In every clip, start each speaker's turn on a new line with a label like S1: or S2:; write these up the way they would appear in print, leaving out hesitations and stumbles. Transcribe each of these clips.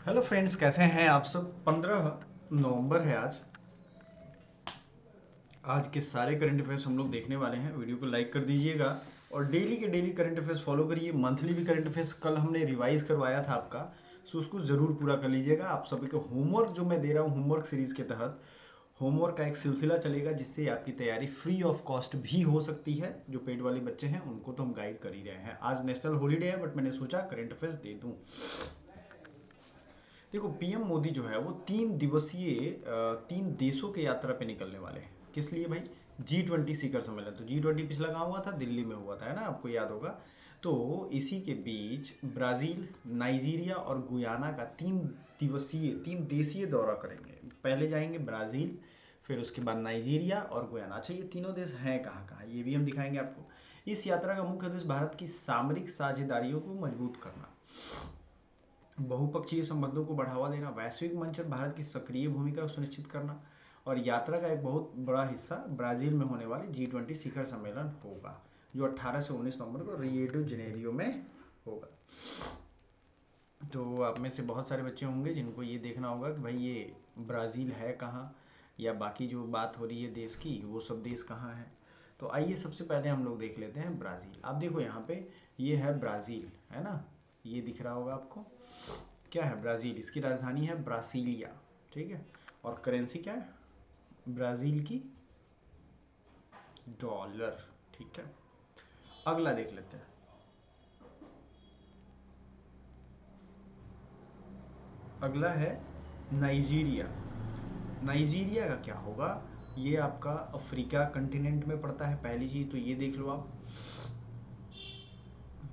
S1: Hello friends, कैसे हैं आप सब। 15 नवंबर है आज। आज के सारे करंट अफेयर्स हम लोग देखने वाले हैं। वीडियो को लाइक कर दीजिएगा और डेली के डेली करंट अफेयर्स फॉलो करिए। मंथली भी करंट अफेयर्स कल हमने रिवाइज करवाया था आपका, सो उसको ज़रूर पूरा कर लीजिएगा। आप सभी को होमवर्क जो मैं दे रहा हूँ, होमवर्क सीरीज़ के तहत होमवर्क का एक सिलसिला चलेगा, जिससे आपकी तैयारी फ्री ऑफ कॉस्ट भी हो सकती है। जो पेड वाले बच्चे हैं उनको तो हम गाइड कर ही रहे हैं। आज नेशनल हॉलीडे है, बट मैंने सोचा करंट अफेयर्स दे दूँ। देखो, पीएम मोदी जो है वो 3 देशों के यात्रा पे निकलने वाले हैं। किस लिए भाई? G20 शिखर सम्मेलन। तो G20 पिछला कहाँ हुआ था? दिल्ली में हुआ था, है ना, आपको याद होगा। तो इसी के बीच ब्राज़ील, नाइजीरिया और गुयाना का 3 देशीय दौरा करेंगे। पहले जाएंगे ब्राज़ील, फिर उसके बाद नाइजीरिया और गुयाना। अच्छा, ये तीनों देश हैं कहाँ कहाँ, ये भी हम दिखाएंगे आपको। इस यात्रा का मुख्य उद्देश्य भारत की सामरिक साझेदारियों को मजबूत करना, बहुपक्षीय संबंधों को बढ़ावा देना, वैश्विक मंच पर भारत की सक्रिय भूमिका सुनिश्चित करना। और यात्रा का एक बहुत बड़ा हिस्सा ब्राजील में होने वाले G20 शिखर सम्मेलन होगा, जो 18 से 19 नवंबर को रियो डी जेनेरियो में होगा। तो आप में से बहुत सारे बच्चे होंगे जिनको ये देखना होगा कि भाई ये ब्राज़ील है कहाँ, या बाकी जो बात हो रही है देश की, वो सब देश कहाँ है। तो आइए सबसे पहले हम लोग देख लेते हैं ब्राज़ील। आप देखो यहाँ पे, ये है ब्राज़ील, है ना, ये दिख रहा होगा आपको। क्या है ब्राज़ील? इसकी राजधानी है ब्रासिलिया, ठीक है। और करेंसी क्या है? ब्राज़ील की डॉलर, ठीक है। अगला देख लेते हैं। अगला है नाइजीरिया। नाइजीरिया का क्या होगा? ये आपका अफ्रीका कंटिनेंट में पड़ता है, पहली चीज़ तो ये देख लो आप,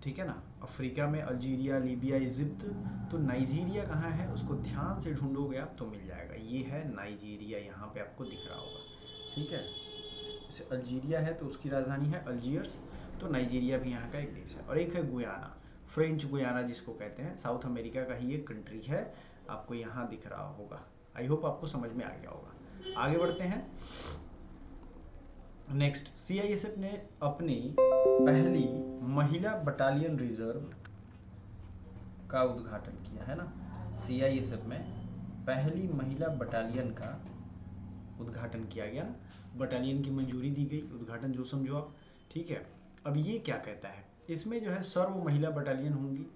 S1: ठीक है ना। अफ्रीका में अल्जीरिया, लीबिया, इजिप्ट। तो नाइजीरिया कहाँ है उसको ध्यान से ढूंढोगे आप तो मिल जाएगा। ये है नाइजीरिया, यहाँ पे आपको दिख रहा होगा, ठीक है। जैसे अल्जीरिया है तो उसकी राजधानी है अल्जीयर्स, तो नाइजीरिया भी यहाँ का एक देश है। और एक है गुयाना, फ्रेंच गुयाना जिसको कहते हैं, साउथ अमेरिका का ही एक कंट्री है, आपको यहाँ दिख रहा होगा। आई होप आपको समझ में आ गया होगा। आगे बढ़ते हैं। नेक्स्ट, सीआईएसएफ ने अपनी पहली महिला बटालियन रिजर्व का उद्घाटन किया, है ना। सीआईएसएफ में पहली महिला बटालियन का उद्घाटन किया गया ना, बटालियन की मंजूरी दी गई, उद्घाटन जो समझो आप, ठीक है। अब ये क्या कहता है, इसमें जो है सर्व महिला बटालियन होंगी,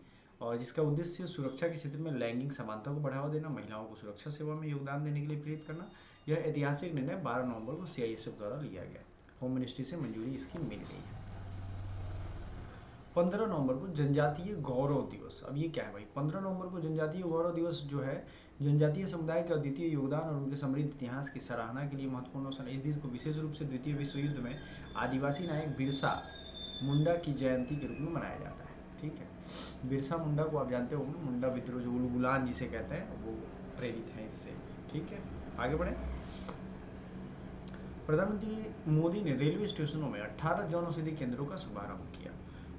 S1: और जिसका उद्देश्य सुरक्षा के क्षेत्र में लैंगिक समानता को बढ़ावा देना, महिलाओं को सुरक्षा सेवा में योगदान देने के लिए प्रेरित करना। यह ऐतिहासिक निर्णय 12 नवंबर को सीआईएसएफ द्वारा लिया गया। होम मिनिस्ट्री से मंजूरी इसकी मिल गई है। 15 नवंबर को जनजातीय गौरव दिवस। अब ये क्या है भाई? 15 नवंबर को जनजातीय गौरव दिवस जो है, जनजातीय समुदाय के अद्वितीय योगदान और उनके समृद्ध इतिहास की सराहना के लिए महत्वपूर्ण अवसर है। इस दिन को विशेष रूप से द्वितीय विश्व युद्ध में आदिवासी नायक बिरसा मुंडा की जयंती के रूप में मनाया जाता है, ठीक है। बिरसा मुंडा को आप जानते होंगे, मुंडा विद्रोह जो उलगुलान जिसे कहते हैं, वो प्रेरित हैं इससे, ठीक है। आगे बढ़े। प्रधानमंत्री मोदी ने रेलवे स्टेशनों में 18 जन औषधि केंद्रों का शुभारंभ किया।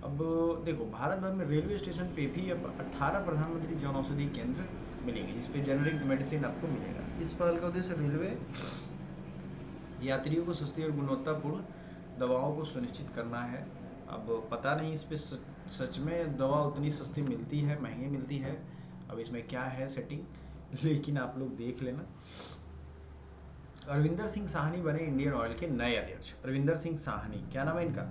S1: अब देखो, भारत भर में रेलवे स्टेशन पे भी अब 18 प्रधानमंत्री जन औषधि केंद्र मिलेंगे, जिसपे जेनरिक मेडिसिन आपको मिलेगा। इस पहल का उद्देश्य रेलवे यात्रियों को सस्ती और गुणवत्तापूर्ण दवाओं को सुनिश्चित करना है। अब पता नहीं इस पे सच में दवा उतनी सस्ती मिलती है, महंगी मिलती है, अब इसमें क्या है सेटिंग, लेकिन आप लोग देख लेना। अरविंदर सिंह साहनी बने इंडियन ऑयल के नए अध्यक्ष। अरविंदर सिंह साहनी, क्या नाम है इनका?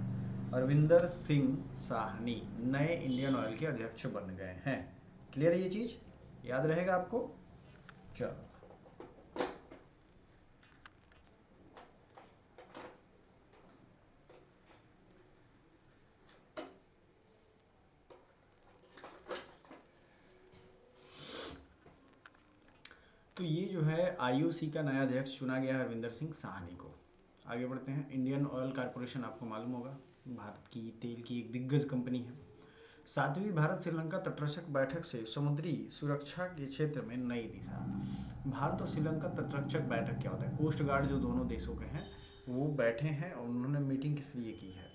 S1: अरविंदर सिंह साहनी नए इंडियन ऑयल के अध्यक्ष बन गए हैं। क्लियर है ये चीज? याद रहेगा आपको? चलो, तो ये जो है आईओसी का नया अध्यक्ष चुना गया है अरविंदर सिंह साहनी को। आगे बढ़ते हैं। इंडियन ऑयल कॉरपोरेशन आपको मालूम होगा, भारत की तेल की एक दिग्गज कंपनी है। 7वीं भारत श्रीलंका तटरक्षक बैठक से समुद्री सुरक्षा के क्षेत्र में नई दिशा। भारत और श्रीलंका तटरक्षक बैठक क्या होता है? कोस्ट गार्ड जो दोनों देशों के हैं वो बैठे हैं, और उन्होंने मीटिंग किस लिए की है?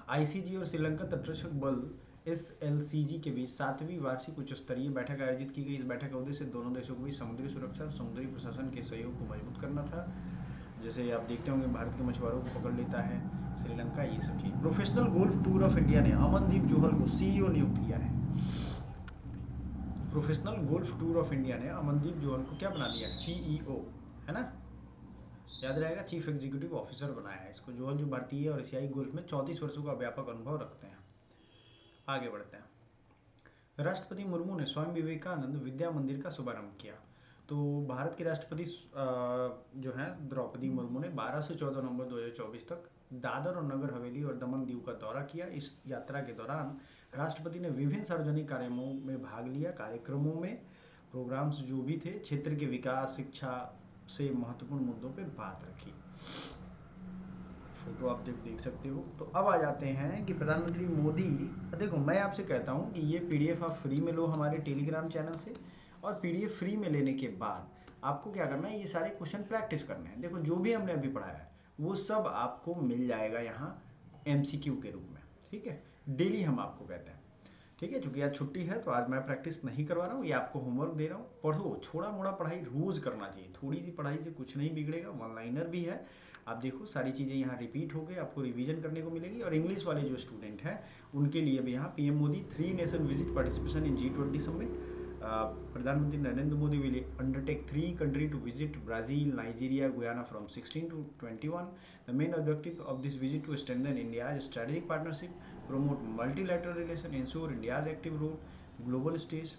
S1: आईसीजी और श्रीलंका तटरक्षक बल एसएलसीजी के बीच 7वीं वार्षिक उच्च स्तरीय बैठक आयोजित की गई। इस बैठक का उद्देश्य दोनों देशों के बीच समुद्री सुरक्षा और समुद्री प्रशासन के सहयोग को मजबूत करना था। जैसे आप देखते होंगे, भारत के मछुआरों को पकड़ लेता है श्रीलंका, ये सब चीज़। Professional golf tour of India ने अमनदीप जोहल को सीईओ नियुक्त किया है। Professional golf tour of India ने अमनदीप जोहल को क्या बना दिया, सीईओ, है ना, याद रहेगा, चीफ एग्जीक्यूटिव ऑफिसर बनाया है इसको। जोहल जो भारतीय और एशियाई गोल्फ में 34 वर्षों का व्यापक अनुभव रखते हैं। आगे बढ़ते हैं। राष्ट्रपति मुर्मू ने स्वामी विवेकानंद विद्या मंदिर का शुभारंभ किया। तो भारत के राष्ट्रपति जो हैं द्रौपदी मुर्मू ने 12 से 14 नवंबर 2024 तक दादर और नगर हवेली और दमन दीव का दौरा किया। इस यात्रा के दौरान राष्ट्रपति ने विभिन्न सार्वजनिक कार्यक्रमों में भाग लिया। कार्यक्रमों में प्रोग्राम्स जो भी थे क्षेत्र के विकास, शिक्षा से महत्वपूर्ण मुद्दों पर बात रखी। फोटो आप देख सकते हो। तो अब आ जाते हैं कि प्रधानमंत्री मोदी, देखो मैं आपसे कहता हूँ कि ये पीडीएफ आप फ्री में लो हमारे टेलीग्राम चैनल से, और पीडीएफ फ्री में लेने के बाद आपको क्या करना है, ये सारे क्वेश्चन प्रैक्टिस करने हैं। देखो जो भी हमने अभी पढ़ाया है वो सब आपको मिल जाएगा यहाँ एमसीक्यू के रूप में, ठीक है, डेली हम आपको कहते हैं, ठीक है। चूंकि आज छुट्टी है तो आज मैं प्रैक्टिस नहीं करवा रहा हूँ, ये आपको होमवर्क दे रहा हूँ। पढ़ो, थोड़ा मोड़ा पढ़ाई रोज करना चाहिए, थोड़ी सी पढ़ाई से कुछ नहीं बिगड़ेगा। वन लाइनर भी है, आप देखो सारी चीज़ें यहाँ रिपीट हो गई, आपको रिवीजन करने को मिलेगी। और इंग्लिश वाले जो स्टूडेंट हैं उनके लिए भी यहाँ PM Modi 3 nation visit participation in G20 summit. प्रधानमंत्री Narendra Modi will undertake 3 countries to visit Brazil, Nigeria, Guyana from 16 to 21. The main objective of this visit to strengthen India's strategic partnership, promote multilateral relations, ensure India's active role global stage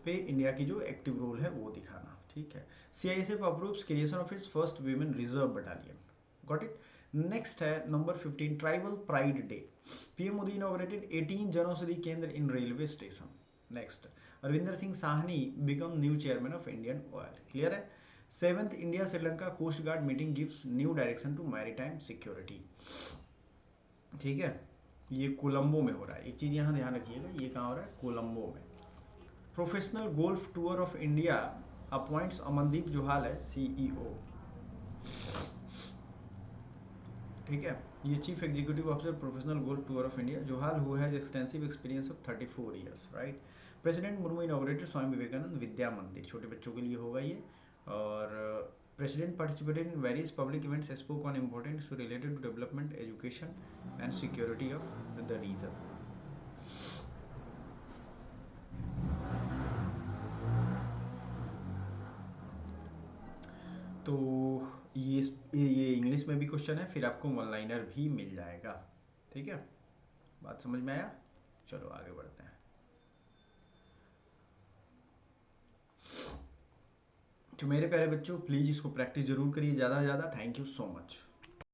S1: पे India की जो active role है वो दिखाना, ठीक है। CISF approves creation of its first women reserve battalion, got it. Next है number 15 tribal pride day. PM Modi inaugurated 18 Janaushadhi Kendra in railway station. Next, Arvinder Singh Sahni become new chairman of Indian Oil, clear है। 7th India Sri Lanka coast guard meeting gives new direction to maritime security, ठीक है। ये कोलंबो में हो रहा है, एक चीज यहाँ ध्यान रखिएगा, ये कहाँ हो रहा है, कोलंबो में। Professional golf tour of India appoints Amandeep Johal है सीईओ, ठीक है। ये chief executive officer professional golf tour of India, Johal who has extensive experience of 34 years, right. President Murmu inaugurated Swami Vivekananda Vidya Mandir, छोटे बच्चों के लिए होगा ये। और president participated in various public events, spoke on important issue related to development, education and security of the region. तो ये English में भी क्वेश्चन है, फिर आपको वन लाइनर भी मिल जाएगा, ठीक है। बात समझ में आया, चलो आगे बढ़ते हैं। तो मेरे प्यारे बच्चों प्लीज़ इसको प्रैक्टिस जरूर करिए ज़्यादा से ज़्यादा। Thank you so much.